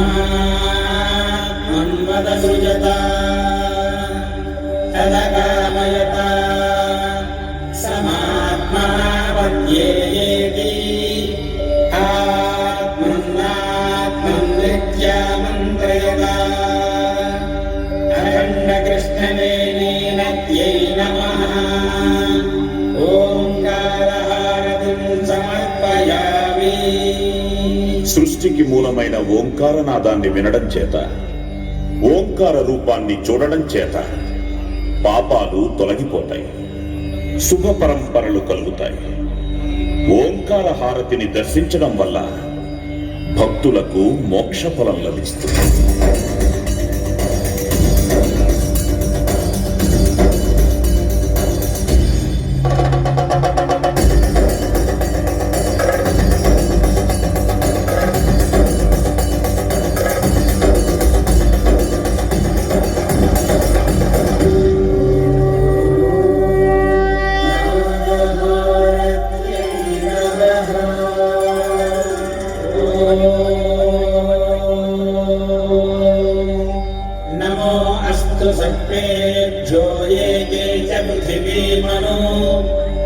महात्मन्वदसृजत तदकामयत समात्मा पद्येति आत्मन्नात्मन्नित्यमन्त्रयत अखण्डकृष्णवेणीनत्यै नमः। ओंकारहारतिं समर्पयामि। సృష్టికి మూలమైన ఓంకారనాదాన్ని వినడం చేత, ఓంకార రూపాన్ని చూడడం చేత పాపాలు తొలగిపోతాయి, శుభ పరంపరలు కలుగుతాయి. ఓంకార హారతిని దర్శించడం వల్ల భక్తులకు మోక్ష ఫలం లభిస్తుంది. नमो अस्तु सर्वेभ्यो ये ये च पृथिवीमनो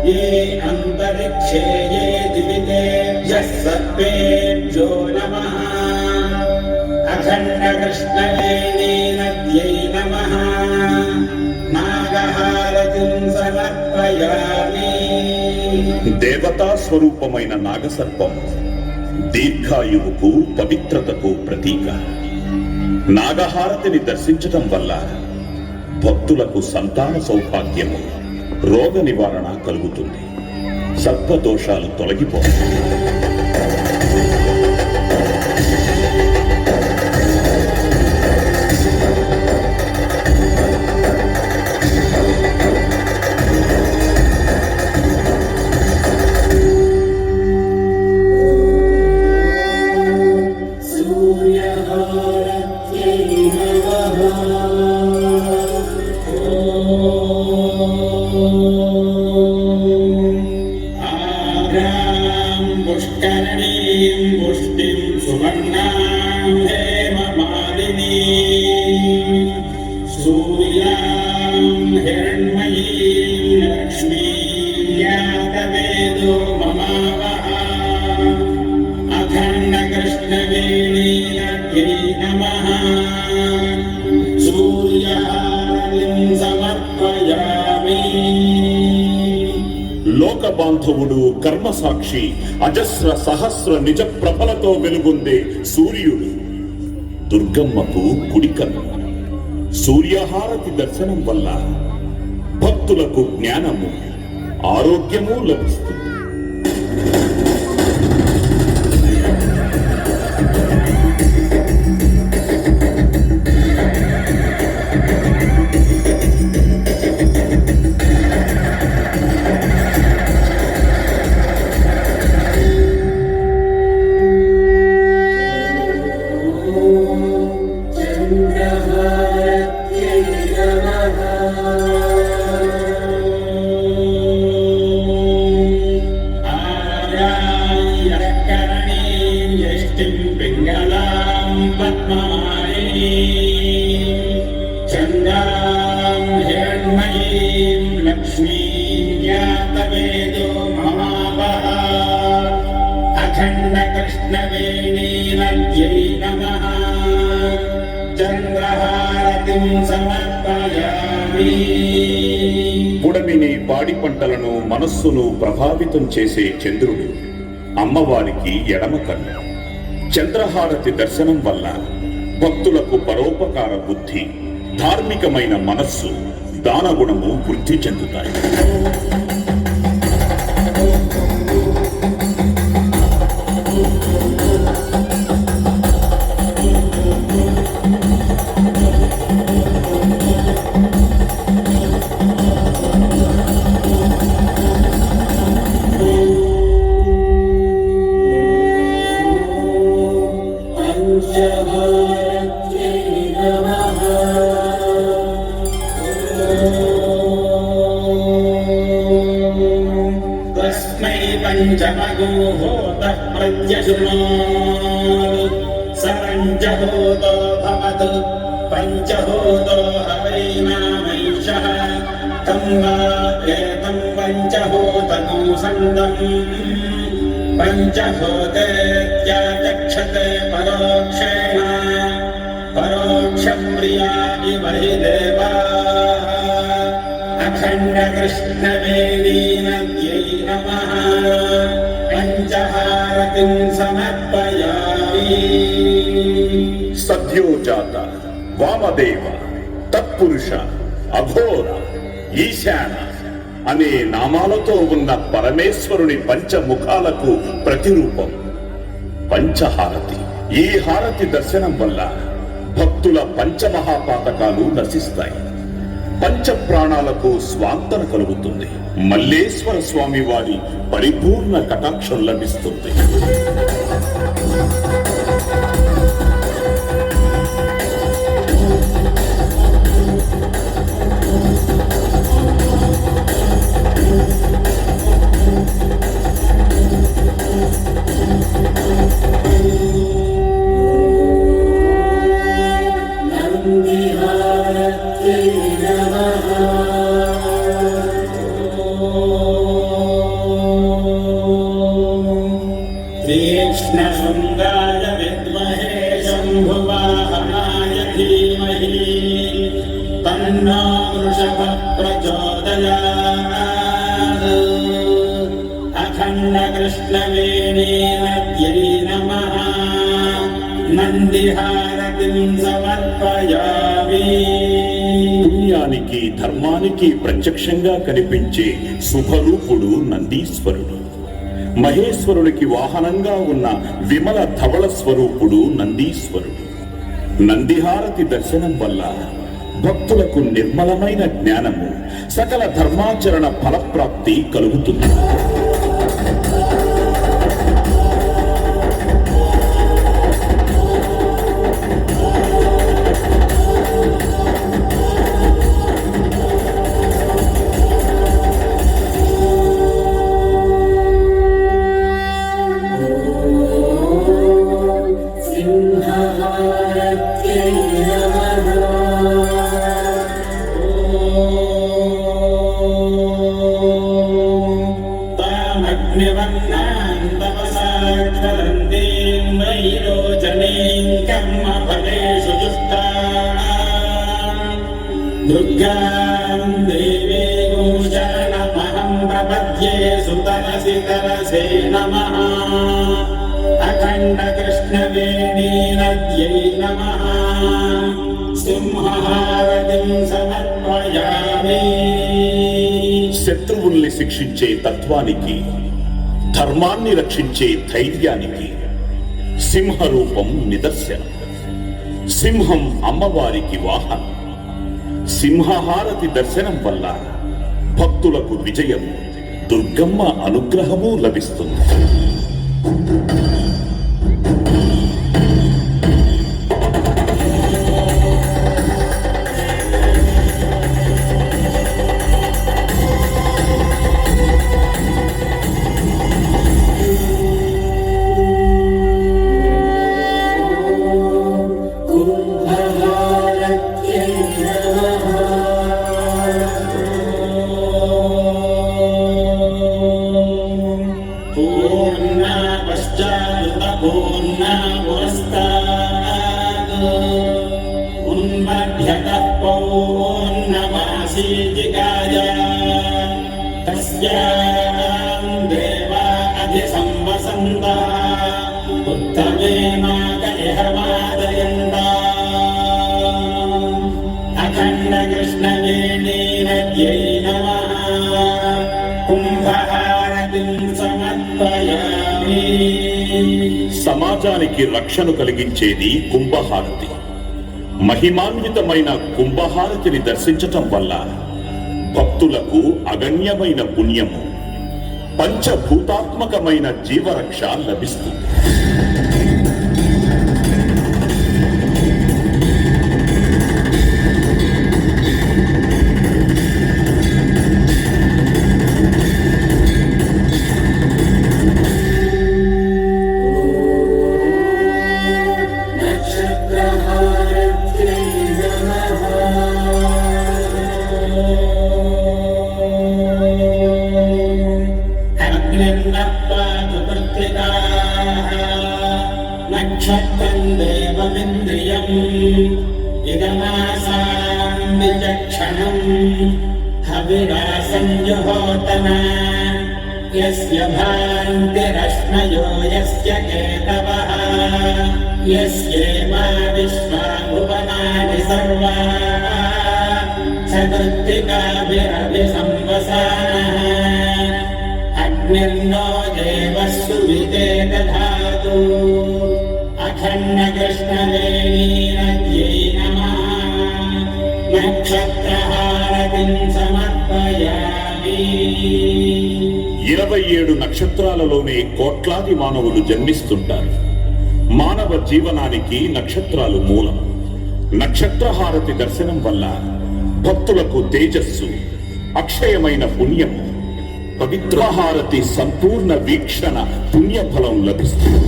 ये अन्तरिक्षे ये दिवितेभ्यः सर्वेभ्यो नमः। अखण्डकृष्णवेणीनद्यै नमः। नागहारतिं समर्पयामि। దేవతా స్వరూపమైన నాగసర్పం దీర్ఘాయువుకు, పవిత్రతకు ప్రతీక. నాగహారతిని దర్శించటం వల్ల భక్తులకు సంతాన సౌభాగ్యము, రోగ నివారణ కలుగుతుంది, సర్పదోషాలు తొలగిపోతాయి. पुष्करणीं पुष्टिं सुवर्णां हेममालिनीं सूर्यां हिरण्मयीं लक्ष्मीं यातवेदो ममावः। अखण्डकृष्णवेणीनद्यै नमः। सूर्यहारतिं समर्पयामि। లోక బాంధవుడు, కర్మసాక్షి, అజస్ర సహస్ర నిజ ప్రభలతో వెలుగొందే సూర్యుడు దుర్గమ్మకు కుడికన్ను. సూర్యహారతి దర్శనం వల్ల భక్తులకు జ్ఞానము, ఆరోగ్యము లభిస్తుంది. चन्द्रां हिरण्मयीं लक्ष्मीं यातवेदो ममावः। अखण्डकृष्णवेणीनद्यै नमः। चन्द्रहारतिं समर्पयामि। పుడమిని, పాడి పంటలను, మనస్సును ప్రభావితం చేసే చంద్రుడు అమ్మవారికి ఎడమ కన్ను. చంద్రహారతి దర్శనం వల్ల భక్తులకు పరోపకార బుద్ధి, ధార్మికమైన మనస్సు, దానగుణము వృద్ధి చెందుతాయి. पंचमगो होतः प्रत्यशुनो पञ्चभूतो भवतु पञ्चभूतो हवैनामैषः तं वा एतं पञ्चभूतकं सन्दम् पञ्चभूतेत्याचक्षते परोक्षेण परोक्षप्रिया इव हि देवाः अखण्डकृष्णवेदीनद्यै नमः पञ्चहारतिं समर्पयामि సద్యోజాత, వామదేవ, తత్పురుష, అఘోర, ఈశాన అనే నామాలతో ఉన్న పరమేశ్వరుని పంచముఖాలకు ప్రతిరూపం పంచహారతి. ఈ హారతి దర్శనం వల్ల భక్తుల పంచమహాపాతకాలు నశిస్తాయి, పంచ ప్రాణాలకు స్వాంతన కలుగుతుంది, మల్లేశ్వర స్వామి వారి పరిపూర్ణ కటాక్షం లభిస్తుంది. तीक्ष्णशृङ्गाय विद्महे शम्भुवाहनाय धीमहि तन्नो वृषभः प्रचोदयात् अखण्डकृष्णवेणीनद्यै नमः नन्दिहारतिं समर्पयामि. పుణ్యానికి ధర్మానికి ప్రత్యక్షంగా కనిపించే శుభరూపుడు నందీశ్వరుడు. మహేశ్వరునికి వాహనంగా ఉన్న విమల ధవళ స్వరూపుడు నందీశ్వరుడు. నందిహారతి దర్శనం వల్ల భక్తులకు నిర్మలమైన జ్ఞానము, సకల ధర్మాచరణ ఫలప్రాప్తి కలుగుతుంది. दुर्गां देवीं शरणमहं प्रपद्ये सुतरसि तरसे नमः अखण्डकृष्णवेणीनद्यै नमः సింహారతిం సమర్పయామి. శత్రువుల్ని శిక్షించే తత్వానికి, ధర్మాన్ని రక్షించే ధైర్యానికి సింహరూపం నిదర్శనం. సింహం అమ్మవారికి వాహనం. సింహహారతి దర్శనం వల్ల భక్తులకు విజయము, దుర్గమ్మ అనుగ్రహము లభిస్తుంది. उन्मध्यतः पौर्णमासीजिकाय तस्यां देवा अधिसंवसन्तः उत्तमेनाक इह वादयन्तः अखण्डकृष्णवेणीनद्यै नमः కుంభహారతిం సమర్పయామి. సమాజానికి రక్షణ కలిగించేది కుంభహారతి. మహిమాన్వితమైన కుంభహారతిని దర్శించటం వల్ల భక్తులకు అగణ్యమైన పుణ్యము, పంచభూతాత్మకమైన జీవరక్ష లభిస్తుంది. नक्षत्रहारत्यै नमः अग्निर्नपातु कृत्तिकाः नक्षत्रं देवमिन्द्रियम् इदमासां विचक्षणम् हविरासं जुहोतना यस्य भान्तिरश्मयो यस्य केतवः यस्येमा विश्वा भुवनानि सर्वाः सकृत्तिकाभिरभिसंवसानः अग्निर्नो देवः सुविते दधातु अखण्डकृष्णवेणीनद्यै नमः नक्षत्रहारतिं समर्पयामि 27 నక్షత్రాలలోనే కోట్లాది మానవులు జన్మిస్తుంటారు. మానవ జీవనానికి నక్షత్రాలు మూలం. నక్షత్రహారతి దర్శనం వల్ల భక్తులకు తేజస్సు, అక్షయమైన పుణ్యము, పవిత్రహారతి సంపూర్ణ వీక్షణ పుణ్యఫలం లభిస్తుంది.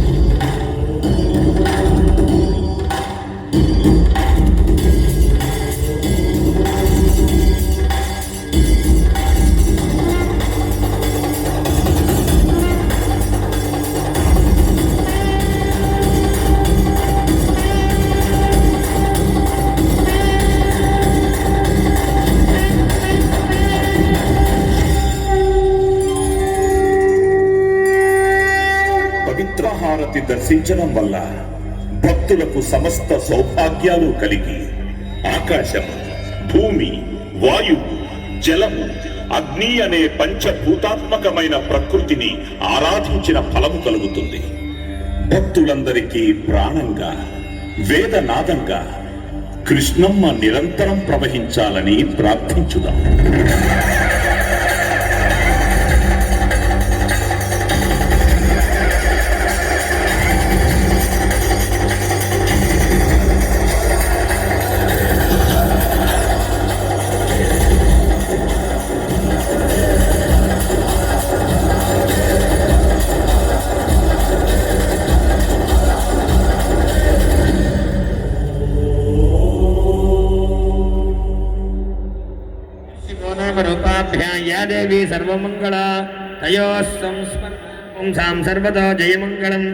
పవిత్రహారతి దర్శించడం వల్ల భక్తులకు సమస్త సౌభాగ్యాలు కలిగి ఆకాశము, భూమి, వాయువు, జలము, అగ్ని అనే పంచభూతాత్మకమైన ప్రకృతిని ఆరాధించిన ఫలము కలుగుతుంది. భక్తులందరికీ ప్రాణంగా, వేదనాదంగా కృష్ణమ్మ నిరంతరం ప్రవహించాలని ప్రార్థించుదాం. या देवी सर्वमंगला तयोः संस्मरणं सर्वतो जयमंगलम्।